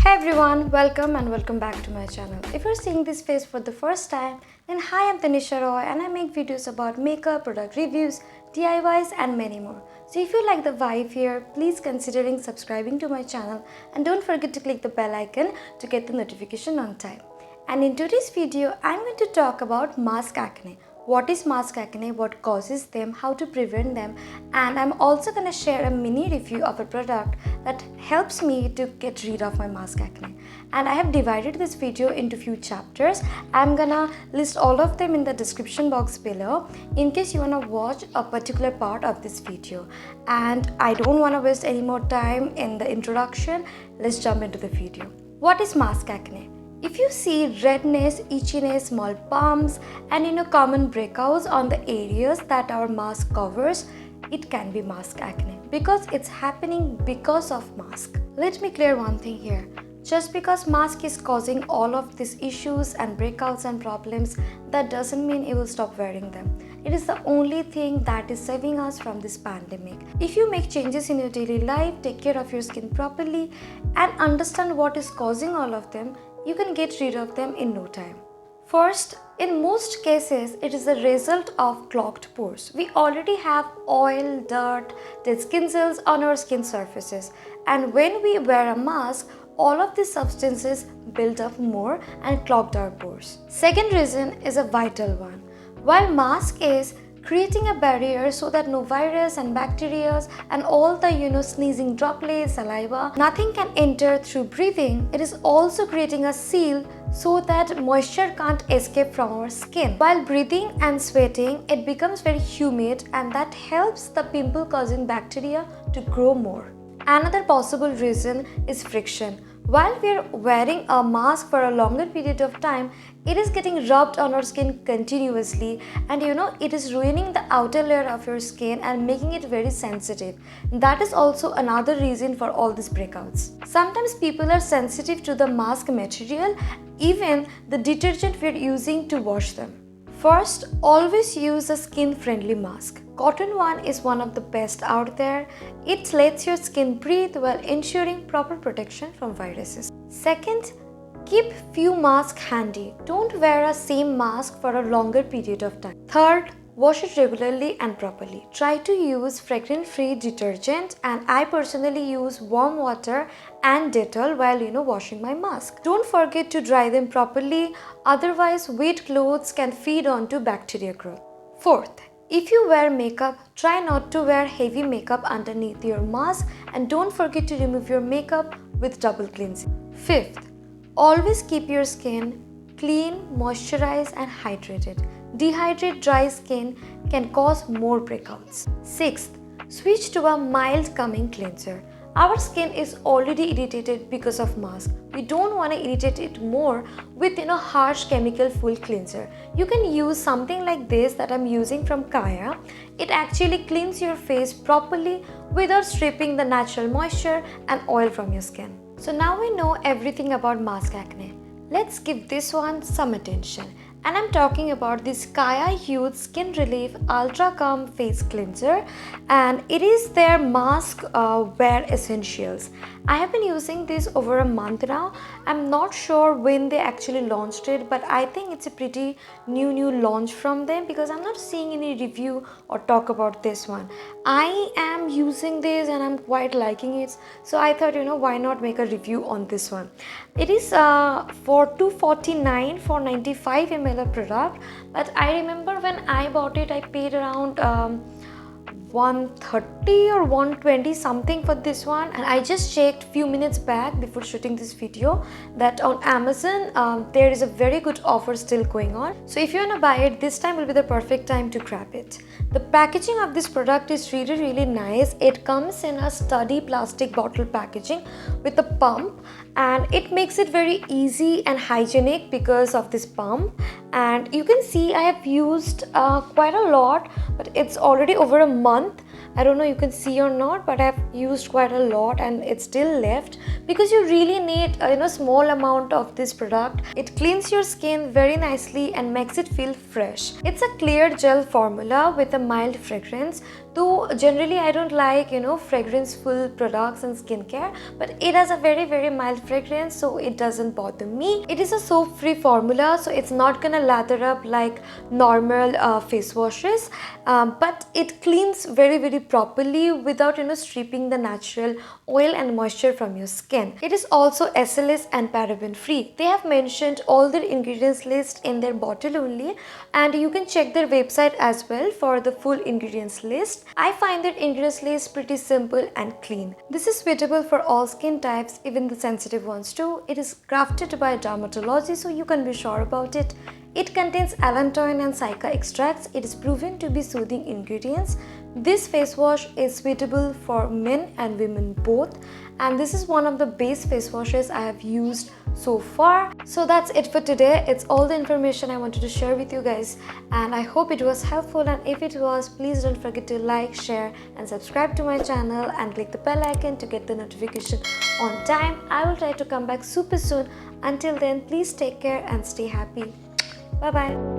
Hey everyone, welcome back to my channel. If you're seeing this face for the first time, then hi, I'm Tanisha Roy and I make videos about makeup, product reviews, DIYs and many more. So if you like the vibe here, please considering subscribing to my channel and don't forget to click the bell icon to get the notification on time. And in today's video, I'm going to talk about mask acne. What is mask acne, what causes them, how to prevent them, and I'm also going to share a mini review of a product that helps me to get rid of my mask acne. And I have divided this video into few chapters. I'm gonna list all of them in the description box below in case you want to watch a particular part of this video. And I don't want to waste any more time in the introduction. Let's jump into the video. What is mask acne? If you see redness, itchiness, small bumps and common breakouts on the areas that our mask covers, it can be mask acne because it's happening because of mask. Let me clear one thing here. Just because mask is causing all of these issues and breakouts and problems, that doesn't mean you will stop wearing them. It is the only thing that is saving us from this pandemic. If you make changes in your daily life, take care of your skin properly and understand what is causing all of them, you can get rid of them in no time. First, in most cases, it is a result of clogged pores. We already have oil, dirt, dead skin cells on our skin surfaces. And when we wear a mask, all of these substances build up more and clogged our pores. Second reason is a vital one. While mask is creating a barrier so that no virus and bacteria and all the sneezing droplets, saliva, nothing can enter through breathing, it is also creating a seal so that moisture can't escape from our skin. While breathing and sweating, it becomes very humid and that helps the pimple causing bacteria to grow more. Another possible reason is friction. While we are wearing a mask for a longer period of time, it is getting rubbed on our skin continuously and it is ruining the outer layer of your skin and making it very sensitive. That is also another reason for all these breakouts. Sometimes people are sensitive to the mask material, even the detergent we are using to wash them. First, always use a skin-friendly mask. Cotton one is one of the best out there. It lets your skin breathe while ensuring proper protection from viruses. Second, keep few masks handy. Don't wear a same mask for a longer period of time. Third, wash it regularly and properly. Try to use fragrance-free detergent and I personally use warm water and Dettol while washing my mask. Don't forget to dry them properly, otherwise wet clothes can feed onto bacteria growth. Fourth, if you wear makeup, try not to wear heavy makeup underneath your mask and don't forget to remove your makeup with double cleansing. Fifth, always keep your skin clean, moisturized and hydrated. Dehydrated dry skin can cause more breakouts. Sixth, switch to a mild calming cleanser. Our skin is already irritated because of mask. We don't want to irritate it more with harsh chemical full cleanser. You can use something like this that I'm using from Kaya. It actually cleans your face properly without stripping the natural moisture and oil from your skin. So now we know everything about mask acne. Let's give this one some attention. And I'm talking about this Kaya Youth Skin Relief Ultra Calm Face Cleanser and it is their mask wear essentials. I have been using this over a month now. I'm not sure when they actually launched it, but I think it's a pretty new launch from them because I'm not seeing any review or talk about this one. I am using this and I'm quite liking it, so I thought why not make a review on this one. It is for $249 for 95 ml of product, but I remember when I bought it I paid around 130 or 120 something for this one, and I just checked few minutes back before shooting this video that on Amazon there is a very good offer still going on. So if you want to buy it, this time will be the perfect time to grab it. The packaging of this product is really nice. It comes in a sturdy plastic bottle packaging with a pump and it makes it very easy and hygienic because of this pump. And you can see I have used quite a lot, but it's already over a month. I don't know you can see or not, but I've used quite a lot and it's still left because you really need a small amount of this product. It cleans your skin very nicely and makes it feel fresh. It's a clear gel formula with a mild fragrance Though generally I don't like, fragrance-full products and skincare, but it has a very mild fragrance, so it doesn't bother me. It is a soap-free formula, so it's not gonna lather up like normal face washes, but it cleans very properly without stripping the natural oil and moisture from your skin. It is also SLS and paraben free. They have mentioned all their ingredients list in their bottle only, and you can check their website as well for the full ingredients list. I find that ingredients list pretty simple and clean. This is suitable for all skin types, even the sensitive ones too. It is crafted by dermatology, so you can be sure about it. It contains allantoin and cica extracts. It is proven to be soothing ingredients. This face wash is suitable for men and women both, and this is one of the best face washes I have used so far. So that's it for today. It's all the information I wanted to share with you guys, and I hope it was helpful, and if it was, please don't forget to like, share and subscribe to my channel and click the bell icon to get the notification on time. I will try to come back super soon. Until then, please take care and stay happy. Bye bye.